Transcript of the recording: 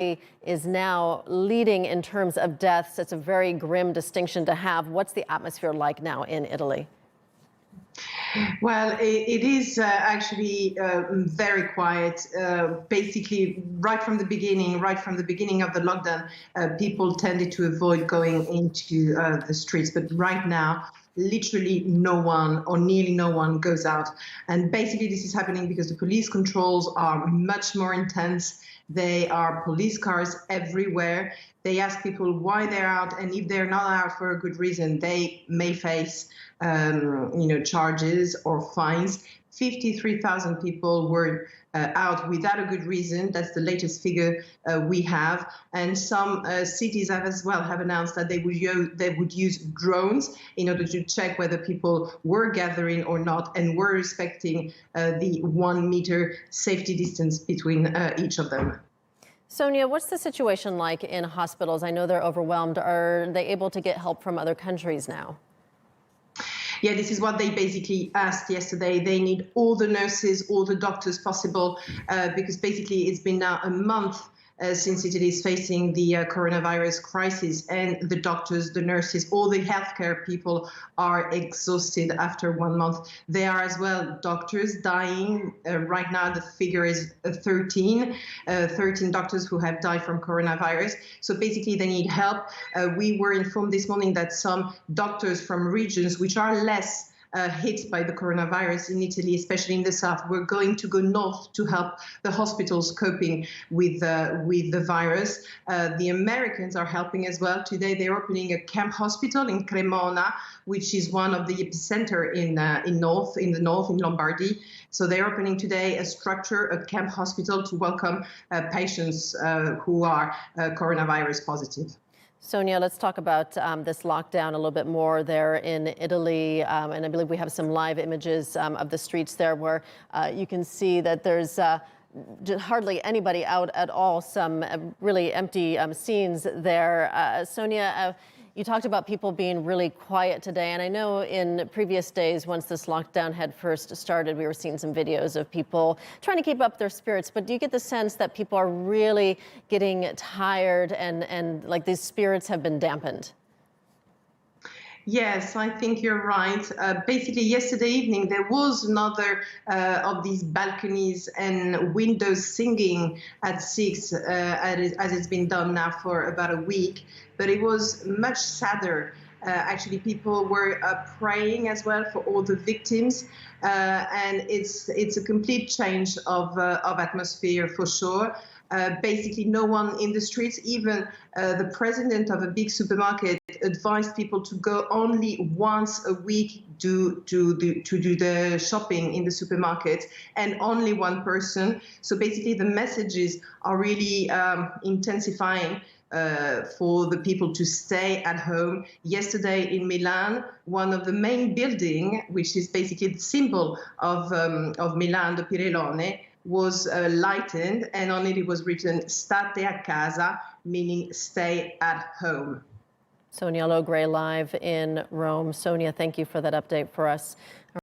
is now leading in terms of deaths. It's a very grim distinction to have. What's the atmosphere like now in Italy? Well, it is actually very quiet. Basically, right from the beginning of the lockdown, people tended to avoid going into the streets. But right now, literally no one or nearly no one goes out. And basically, this is happening because the police controls are much more intense. There are police cars everywhere. They ask people why they're out, and if they're not out for a good reason, they may face charges or fines. 53,000 people were out without a good reason. That's the latest figure we have. And some cities have announced that they would use drones in order to check whether people were gathering or not and were respecting the 1 meter safety distance between each of them. Sonia, what's the situation like in hospitals? I know they're overwhelmed. Are they able to get help from other countries now? Yeah, this is what they basically asked yesterday. They need all the nurses, all the doctors possible, because basically it's been now a month since Italy is facing the coronavirus crisis, and the doctors, the nurses, all the healthcare people are exhausted after 1 month. There are as well doctors dying. Right now, the figure is 13 doctors who have died from coronavirus. So basically, they need help. We were informed this morning that some doctors from regions which are less hit by the coronavirus in Italy, especially in the south, we're going to go north to help the hospitals coping with the virus. The Americans are helping as well. Today, they're opening a camp hospital in Cremona, which is one of the epicenter in the north in Lombardy. So they're opening today a camp hospital to welcome patients who are coronavirus positive. Sonia, let's talk about this lockdown a little bit more there in Italy. And I believe we have some live images of the streets there where you can see that there's hardly anybody out at all, some really empty scenes there. Sonia, you talked about people being really quiet today, and I know in previous days, once this lockdown had first started, we were seeing some videos of people trying to keep up their spirits. But do you get the sense that people are really getting tired and like these spirits have been dampened? Yes, I think you're right. Basically, yesterday evening, there was another of these balconies and windows singing at 6, as it's been done now for about a week. But it was much sadder. Actually, people were praying as well for all the victims. And it's a complete change of atmosphere for sure. Basically, no one in the streets, even the president of a big supermarket advised people to go only once a week to do the shopping in the supermarket, and only one person. So basically, the messages are really intensifying for the people to stay at home. Yesterday in Milan, one of the main buildings, which is basically the symbol of Milan, the Pirellone, was lightened, and on it was written "State a casa," meaning stay at home. Sonia Logre live in Rome. Sonia, thank you for that update for us.